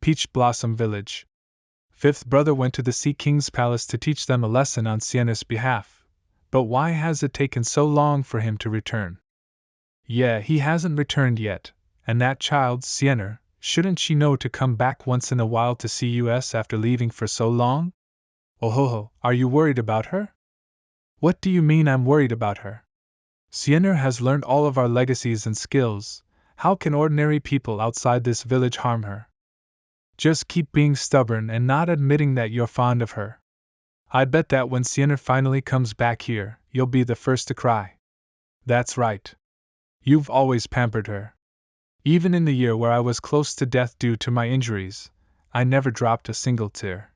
Peach Blossom Village. Fifth brother went to the Sea King's palace to teach them a lesson on Sienna's behalf. But why has it taken so long for him to return? Yeah, he hasn't returned yet, and that child, Sienna, shouldn't she know to come back once in a while to see us after leaving for so long? Oh ho ho, are you worried about her? What do you mean I'm worried about her? Sienna has learned all of our legacies and skills. How can ordinary people outside this village harm her? Just keep being stubborn and not admitting that you're fond of her. I bet that when Sienna finally comes back here, you'll be the first to cry. That's right. You've always pampered her. Even in the year where I was close to death due to my injuries, I never dropped a single tear.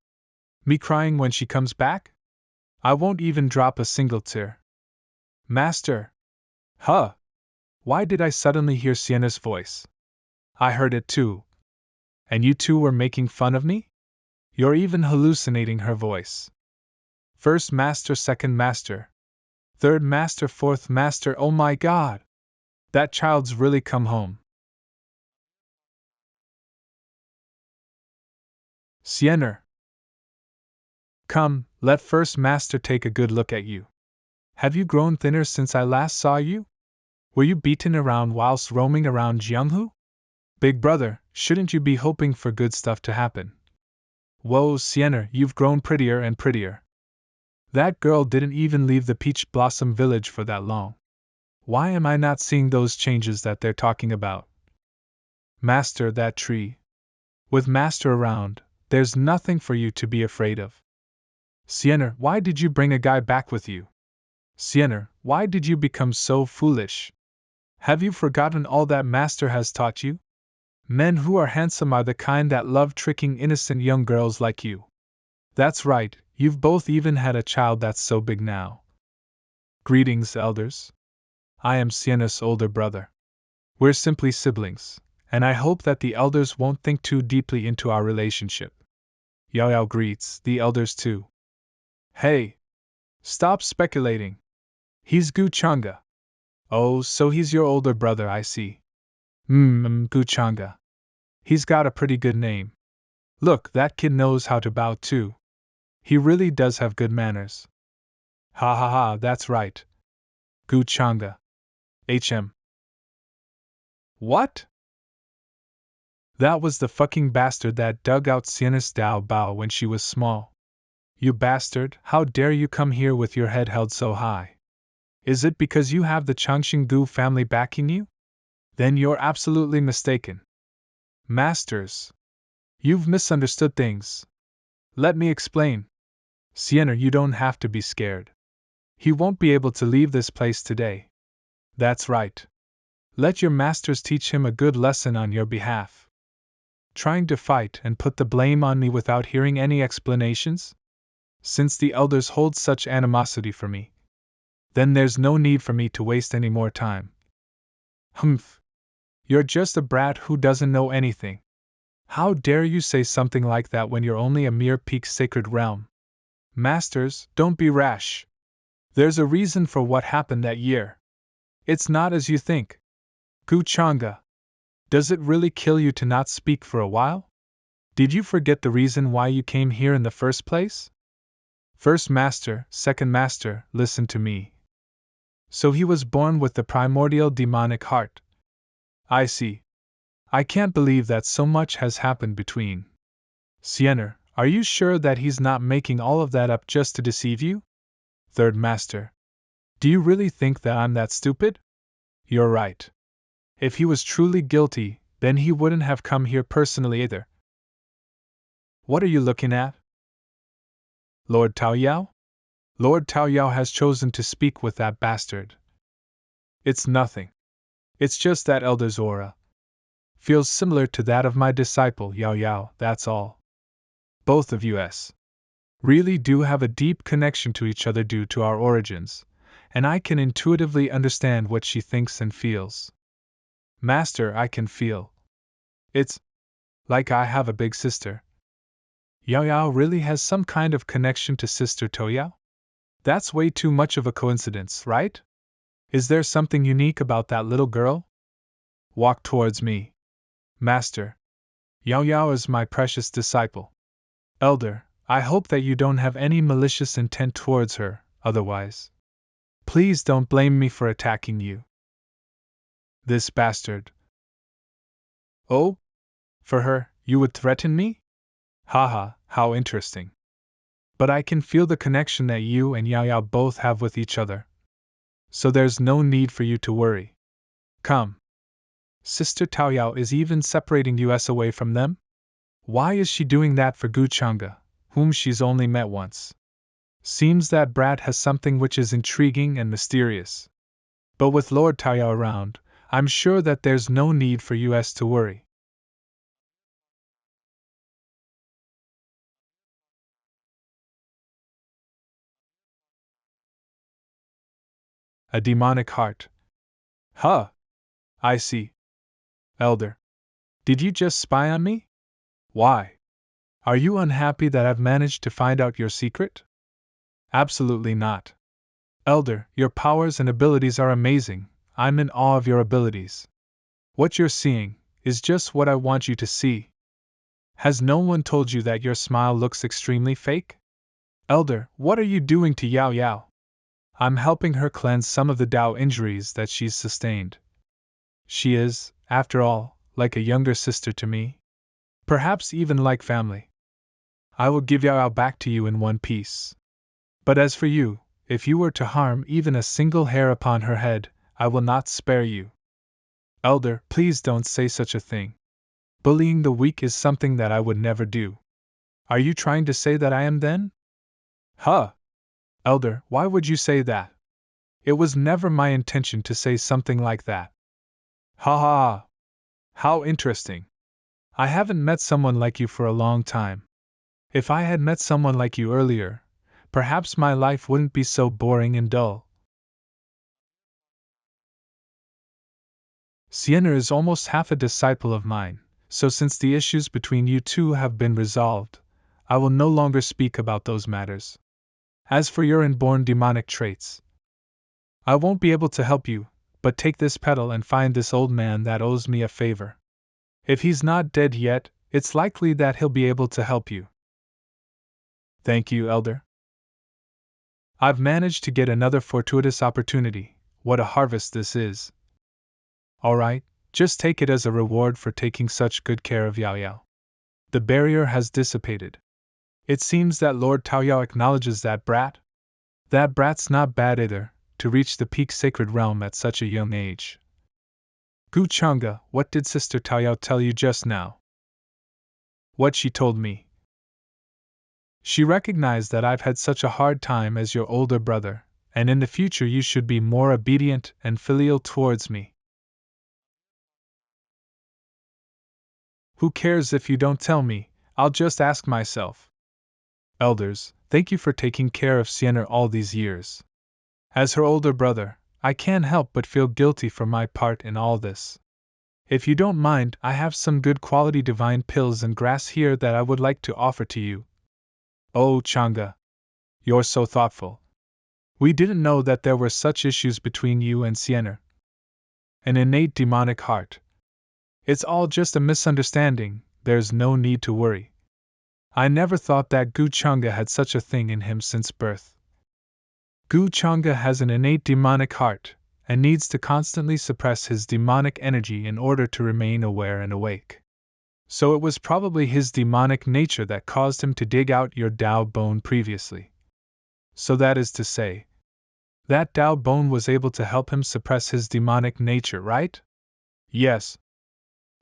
Me crying when she comes back? I won't even drop a single tear. Master! Huh! Why did I suddenly hear Sienna's voice? I heard it too. And you two were making fun of me? You're even hallucinating her voice. First master, second master. Third master, fourth master, oh my god! That child's really come home. Sienna! Come, let first master take a good look at you. Have you grown thinner since I last saw you? Were you beaten around whilst roaming around Jianghu? Big brother, shouldn't you be hoping for good stuff to happen? Whoa, Sienna, you've grown prettier and prettier. That girl didn't even leave the Peach Blossom Village for that long. Why am I not seeing those changes that they're talking about? Master, that tree. With Master around, there's nothing for you to be afraid of. Sienna, why did you bring a guy back with you? Sienna, why did you become so foolish? Have you forgotten all that Master has taught you? Men who are handsome are the kind that love tricking innocent young girls like you. That's right, you've both even had a child that's so big now. Greetings, elders. I am Sienna's older brother. We're simply siblings, and I hope that the elders won't think too deeply into our relationship. Yao Yao greets the elders too. Hey! Stop speculating. He's Gu Changge. Oh, so he's your older brother, I see. Gu Changge. He's got a pretty good name. Look, that kid knows how to bow too. He really does have good manners. Ha ha ha, that's right. Gu Changge. HM. What? That was the fucking bastard that dug out Sienna's Dao Bao when she was small. You bastard, how dare you come here with your head held so high? Is it because you have the Changxing Gu family backing you? Then you're absolutely mistaken. Masters. You've misunderstood things. Let me explain. Sienna, you don't have to be scared. He won't be able to leave this place today. That's right. Let your masters teach him a good lesson on your behalf. Trying to fight and put the blame on me without hearing any explanations? Since the elders hold such animosity for me, then there's no need for me to waste any more time. Humph. You're just a brat who doesn't know anything. How dare you say something like that when you're only a mere peak sacred realm? Masters, don't be rash. There's a reason for what happened that year. It's not as you think. Gu Changge. Does it really kill you to not speak for a while? Did you forget the reason why you came here in the first place? First master, second master, listen to me. So he was born with the primordial demonic heart. I see. I can't believe that so much has happened between. Sienna, are you sure that he's not making all of that up just to deceive you? Third master. Do you really think that I'm that stupid? You're right. If he was truly guilty, then he wouldn't have come here personally either. What are you looking at? Lord Taoyao? Lord Taoyao has chosen to speak with that bastard. It's nothing. It's just that elder's aura feels similar to that of my disciple Yao Yao, that's all. Both of us really do have a deep connection to each other due to our origins, and I can intuitively understand what she thinks and feels. Master, I can feel. It's like I have a big sister. Yao Yao really has some kind of connection to Sister Toyao? That's way too much of a coincidence, right? Is there something unique about that little girl? Walk towards me. Master. Yao Yao is my precious disciple. Elder, I hope that you don't have any malicious intent towards her, otherwise. Please don't blame me for attacking you. This bastard. Oh? For her, you would threaten me? Haha, how interesting. But I can feel the connection that you and Yao Yao both have with each other. So there's no need for you to worry. Come. Sister Tao Yao is even separating us away from them? Why is she doing that for Gu Changge, whom she's only met once? Seems that brat has something which is intriguing and mysterious. But with Lord Tao Yao around, I'm sure that there's no need for us to worry. A demonic heart. Huh! I see. Elder. Did you just spy on me? Why? Are you unhappy that I've managed to find out your secret? Absolutely not. Elder, your powers and abilities are amazing. I'm in awe of your abilities. What you're seeing is just what I want you to see. Has no one told you that your smile looks extremely fake? Elder, what are you doing to Yao Yao? I'm helping her cleanse some of the Tao injuries that she's sustained. She is, after all, like a younger sister to me. Perhaps even like family. I will give Yao Yao back to you in one piece. But as for you, if you were to harm even a single hair upon her head, I will not spare you. Elder, please don't say such a thing. Bullying the weak is something that I would never do. Are you trying to say that I am then? Huh! Elder, why would you say that? It was never my intention to say something like that. Ha ha ha! How interesting! I haven't met someone like you for a long time. If I had met someone like you earlier, perhaps my life wouldn't be so boring and dull. Sienna is almost half a disciple of mine, so since the issues between you two have been resolved, I will no longer speak about those matters. As for your inborn demonic traits, I won't be able to help you, but take this petal and find this old man that owes me a favor. If he's not dead yet, it's likely that he'll be able to help you. Thank you, Elder. I've managed to get another fortuitous opportunity. What a harvest this is. Alright, just take it as a reward for taking such good care of Yao Yao. The barrier has dissipated. It seems that Lord Tao Yao acknowledges that brat. That brat's not bad either, to reach the peak sacred realm at such a young age. Gu Changge, what did Sister Tao Yao tell you just now? What she told me. She recognized that I've had such a hard time as your older brother, and in the future you should be more obedient and filial towards me. Who cares if you don't tell me? I'll just ask myself. Elders, thank you for taking care of Sienna all these years. As her older brother, I can't help but feel guilty for my part in all this. If you don't mind, I have some good quality divine pills and grass here that I would like to offer to you. Oh, Changge. You're so thoughtful. We didn't know that there were such issues between you and Sienna. An innate demonic heart. It's all just a misunderstanding, there's no need to worry. I never thought that Gu Changge had such a thing in him since birth. Gu Changge has an innate demonic heart, and needs to constantly suppress his demonic energy in order to remain aware and awake. So it was probably his demonic nature that caused him to dig out your Tao bone previously. So that is to say, that Tao bone was able to help him suppress his demonic nature, right? Yes.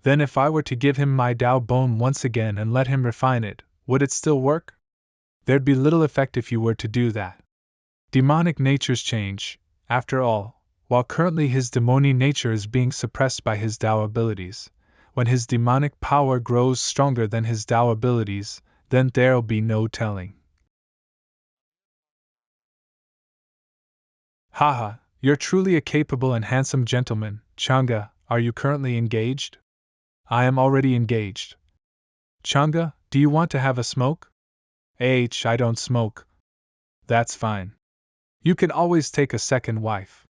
Then if I were to give him my Tao bone once again and let him refine it, would it still work? There'd be little effect if you were to do that. Demonic natures change, after all, while currently his demonic nature is being suppressed by his Tao abilities. When his demonic power grows stronger than his Tao abilities, then there'll be no telling. Haha, you're truly a capable and handsome gentleman. Changge, are you currently engaged? I am already engaged. Changge, do you want to have a smoke? I don't smoke. That's fine. You can always take a second wife.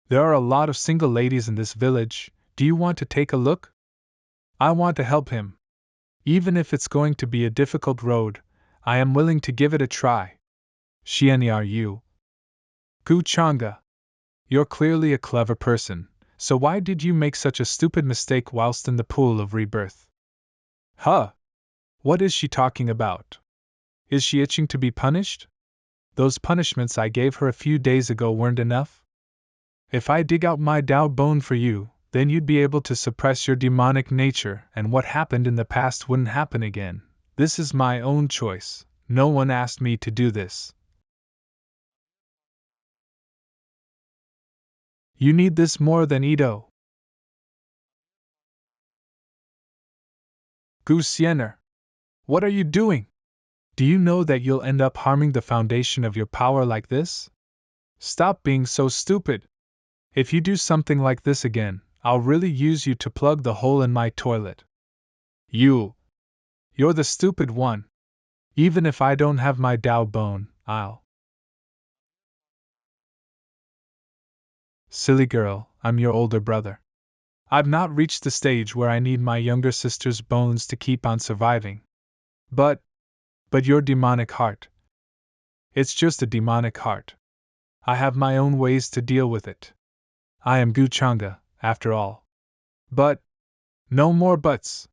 There are a lot of single ladies in this village. Do you want to take a look? I want to help him. Even if it's going to be a difficult road, I am willing to give it a try. Sienna, are you? Gu Changge. You're clearly a clever person, so why did you make such a stupid mistake whilst in the pool of rebirth? Huh? What is she talking about? Is she itching to be punished? Those punishments I gave her a few days ago weren't enough? If I dig out my Dao bone for you, then you'd be able to suppress your demonic nature, and what happened in the past wouldn't happen again. This is my own choice. No one asked me to do this. You need this more than Ito. Gu Sienna. What are you doing? Do you know that you'll end up harming the foundation of your power like this? Stop being so stupid. If you do something like this again, I'll really use you to plug the hole in my toilet. You're the stupid one. Even if I don't have my Dao bone, I'll. Silly girl, I'm your older brother. I've not reached the stage where I need my younger sister's bones to keep on surviving. But your demonic heart. It's just a demonic heart. I have my own ways to deal with it. I am Gu Changge, after all. But, no more buts.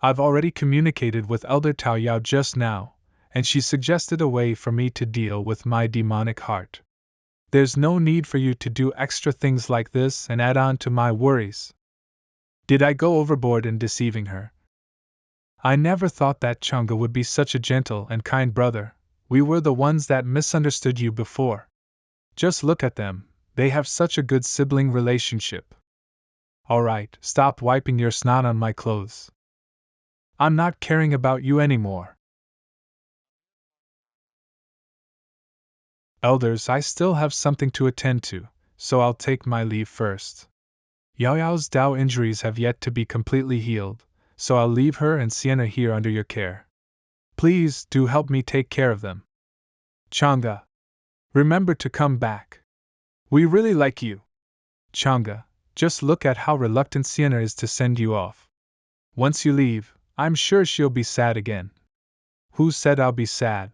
I've already communicated with Elder Tao Yao just now, and she suggested a way for me to deal with my demonic heart. There's no need for you to do extra things like this and add on to my worries. Did I go overboard in deceiving her? I never thought that Changge would be such a gentle and kind brother. We were the ones that misunderstood you before. Just look at them, they have such a good sibling relationship. Alright, stop wiping your snot on my clothes. I'm not caring about you anymore. Elders, I still have something to attend to, so I'll take my leave first. Yao Yao's Dao injuries have yet to be completely healed, so I'll leave her and Sienna here under your care. Please do help me take care of them. Changge, remember to come back. We really like you. Changge, just look at how reluctant Sienna is to send you off. Once you leave, I'm sure she'll be sad again. Who said I'll be sad?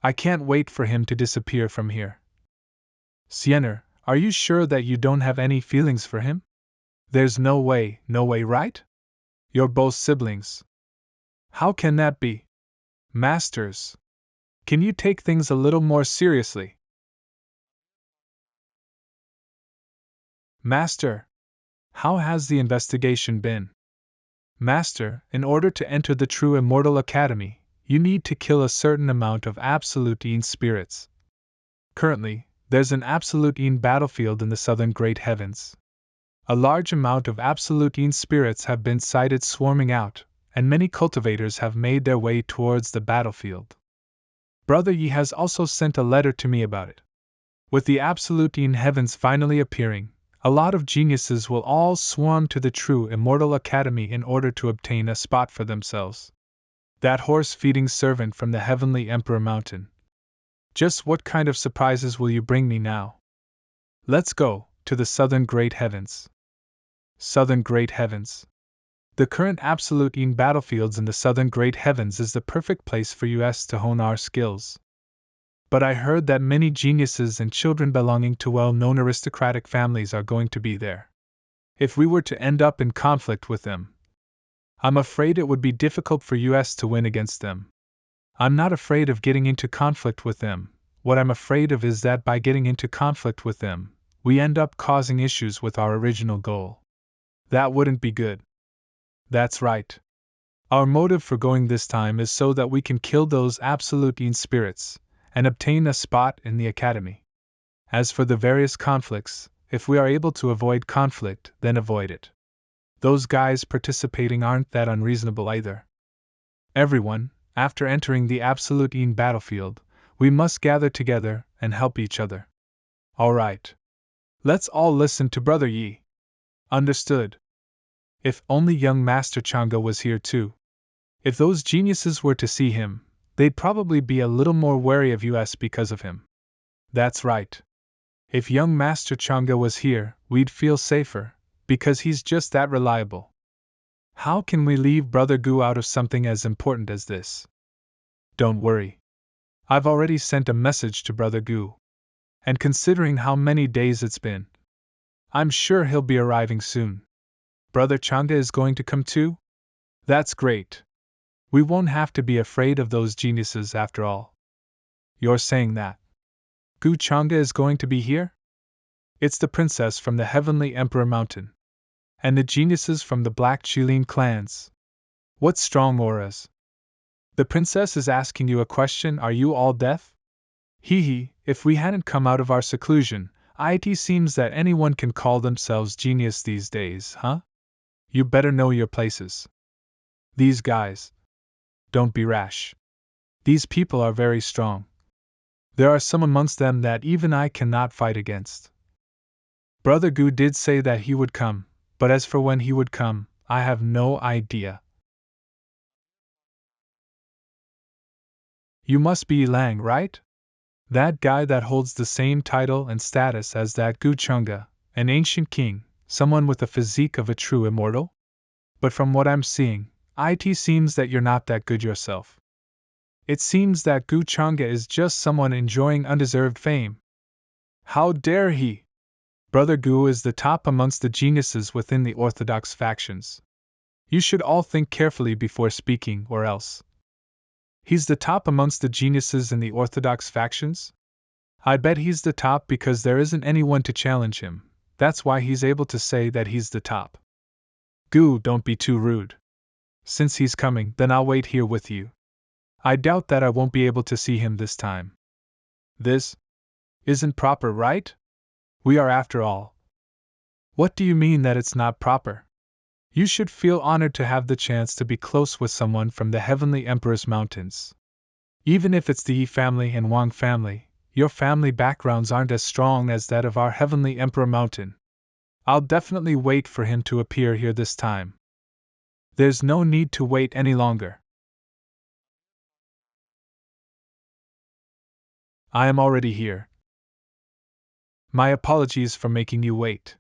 I can't wait for him to disappear from here. Sienna, are you sure that you don't have any feelings for him? There's no way, right? You're both siblings. How can that be? Masters, can you take things a little more seriously? Master, how has the investigation been? Master, in order to enter the true Immortal Academy, you need to kill a certain amount of Absolute Yin spirits. Currently, there's an Absolute Yin battlefield in the southern Great Heavens. A large amount of Absolute Yin spirits have been sighted swarming out, and many cultivators have made their way towards the battlefield. Brother Yi has also sent a letter to me about it. With the Absolute Yin heavens finally appearing, a lot of geniuses will all swarm to the true Immortal Academy in order to obtain a spot for themselves. That horse-feeding servant from the Heavenly Emperor Mountain. Just what kind of surprises will you bring me now? Let's go to the Southern Great Heavens. Southern Great Heavens. The current Absolute Yin battlefields in the Southern Great Heavens is the perfect place for us to hone our skills. But I heard that many geniuses and children belonging to well-known aristocratic families are going to be there. If we were to end up in conflict with them, I'm afraid it would be difficult for us to win against them. I'm not afraid of getting into conflict with them. What I'm afraid of is that by getting into conflict with them, we end up causing issues with our original goal. That wouldn't be good. That's right. Our motive for going this time is so that we can kill those Absolute Yin spirits and obtain a spot in the academy. As for the various conflicts, if we are able to avoid conflict, then avoid it. Those guys participating aren't that unreasonable either. Everyone, after entering the Absolute Yin battlefield, we must gather together and help each other. Alright. Let's all listen to Brother Yi. Understood. If only young Master Changge was here too. If those geniuses were to see him, they'd probably be a little more wary of us because of him. That's right. If young Master Changge was here, we'd feel safer, because he's just that reliable. How can we leave Brother Gu out of something as important as this? Don't worry. I've already sent a message to Brother Gu. And considering how many days it's been, I'm sure he'll be arriving soon. Brother Changge is going to come too? That's great. We won't have to be afraid of those geniuses after all. You're saying that Gu Changge is going to be here? It's the princess from the Heavenly Emperor Mountain. And the geniuses from the Black Chilean clans. What strong auras! The princess is asking you a question. Are you all deaf? Hee hee, if we hadn't come out of our seclusion, it seems that anyone can call themselves genius these days, huh? You better know your places. These guys. Don't be rash. These people are very strong. There are some amongst them that even I cannot fight against. Brother Gu did say that he would come, but as for when he would come, I have no idea. You must be Lang, right? That guy that holds the same title and status as that Gu Changge, an ancient king, someone with the physique of a true immortal? But from what I'm seeing, it seems that you're not that good yourself. It seems that Gu Changge is just someone enjoying undeserved fame. How dare he! Brother Gu is the top amongst the geniuses within the orthodox factions. You should all think carefully before speaking, or else. He's the top amongst the geniuses in the orthodox factions? I bet he's the top because there isn't anyone to challenge him. That's why he's able to say that he's the top. Gu, don't be too rude. Since he's coming, then I'll wait here with you. I doubt that I won't be able to see him this time. This isn't proper, right? We are after all. What do you mean that it's not proper? You should feel honored to have the chance to be close with someone from the Heavenly Emperor's mountains. Even if it's the Yi family and Wang family, your family backgrounds aren't as strong as that of our Heavenly Emperor Mountain. I'll definitely wait for him to appear here this time. There's no need to wait any longer. I am already here. My apologies for making you wait.